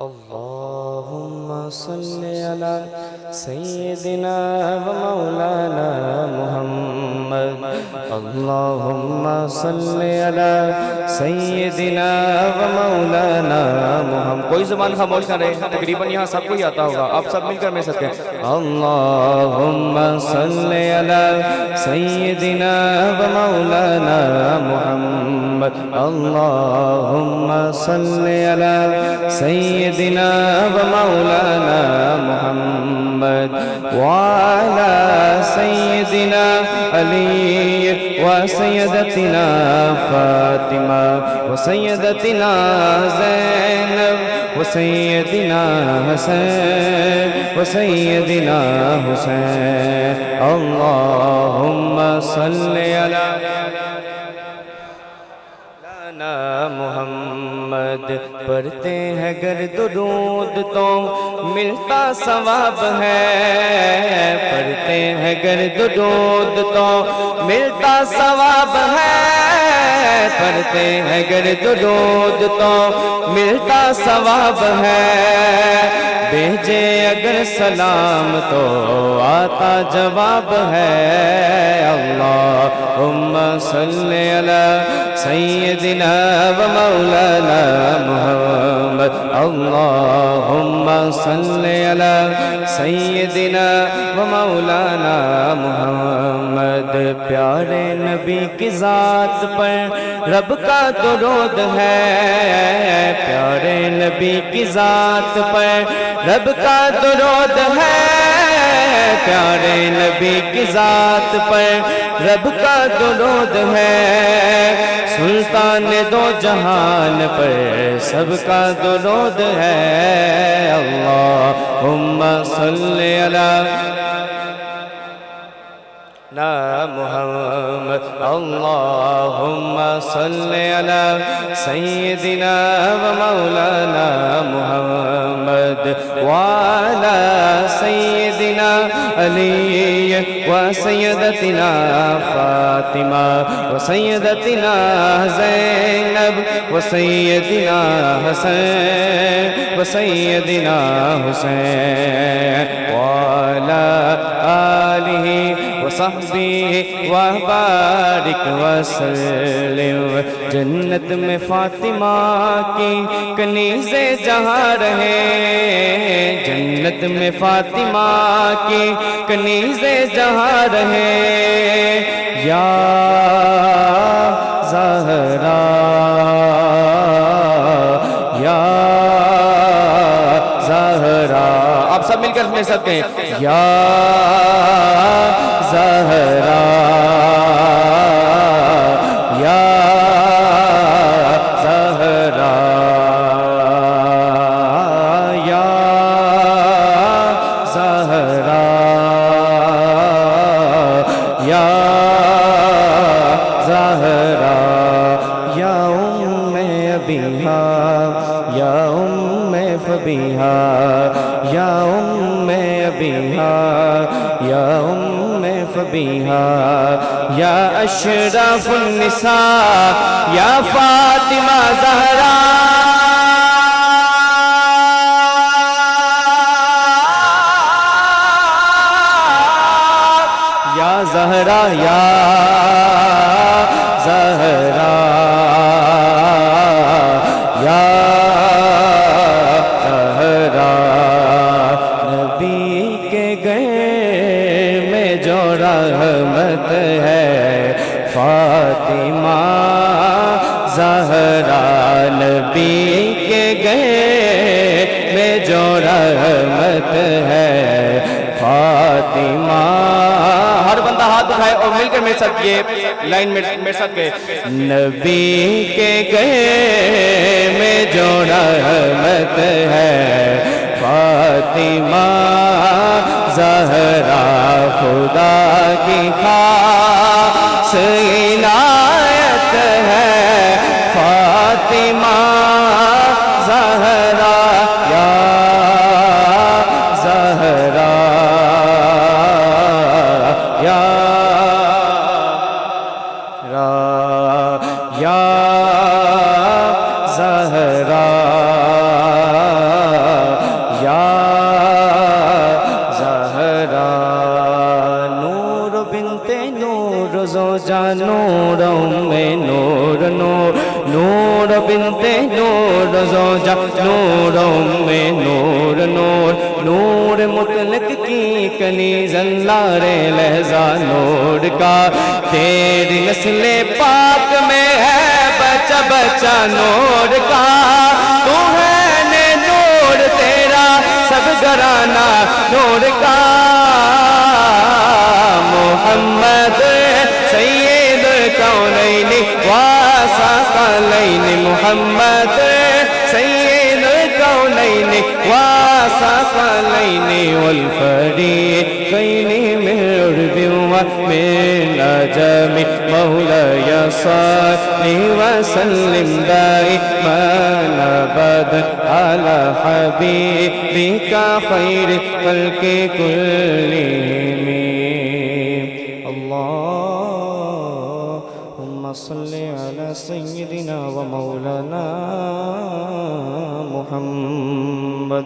اللهم صل على سيدنا ومولانا محمد اللهم صل على سيدنا ومولانا محمد کوئی زبان خاموش نہ رہے تقریباً یہاں سب کو ہی آتا ہوگا آپ سب مل کر میں سکتے ہیں اللهم صل على سيدنا ومولانا محمد اللهم صل على سيدنا ومولانا محمد وعلى سيدنا علي وسيدتنا فاطمة وسيدتنا زينب وسيدنا حسين وسيدنا حسين اللهم صل على محمد پڑھتے ہیں گر درود تو ملتا ثواب ہے پڑھتے ہیں گر درود تو ملتا ثواب ہے پڑھتے ہیں گر درود تو ملتا ثواب ہے بھیجے اگر سلام تو آتا جواب ہے اللہم صلی علی سیدنا و مولانا محمد اللہم صلی علی سیدنا و مولانا محمد پیارے نبی کی ذات پر رب کا درود ہے پیارے نبی کی ذات پر رب کا درود ہے پیارے نبی کی ذات پر رب کا درود ہے سلطان دو جہان پر سب کا درود ہے اللہم صلی علی محمد اللہم صلی علی سیدنا و مولانا محمد وعلی سیدنا علی وسیدتنا فاطمہ وسیدتنا زینب وسیدنا حسین وسیدنا حسین وعلی آلہ وصحبہ وبارک وسلم جنت میں فاطمہ کی کنیزیں جہاں رہے جنت میں فاطمہ کی کنیزیں جہاں رہے یا زہرا یا زہرا آپ سب مل کر میں سب کہیں یا زہرا یا زہرا یا زہرا یا زہرا یا ابیہا یا فبیہا یا ابیہا یا فبیہا یا اشرف النساء یا فاطمہ زہرا یا زہرا یا زہرا یا زہرا نبی کے گھر میں جو رحمت ہے فاطمہ زہرا نبی کے گھر میں جو رحمت ہے فاطمہ ہر بندہ ہاتھ اٹھائے اور مل کر میرے ساتھ یہ لائن میرے ساتھ گئے نبی کے گھر میں جو رحمت ہے فاطمہ زہرا خدا کی خاص عنایت ہے فاطمہ زہرا یا زہرا یا یا زہرا بنتے نور زوجہ نوروں میں نور نور نور مطلق کی کنیز اللہ لہذا نور کا تیری نسل پاک میں ہے بچہ بچہ نور کا تو ہے نور تیرا سب گھرانہ نور کا محمد سید الکونین وثقلین محمد سید الکونین وثقلین والفریقین من عرب ومن عجم مولاي صل وسلم دائما ابدا على حبيبك خير خلق كلهم اللهم صل على سيدنا ومولانا محمد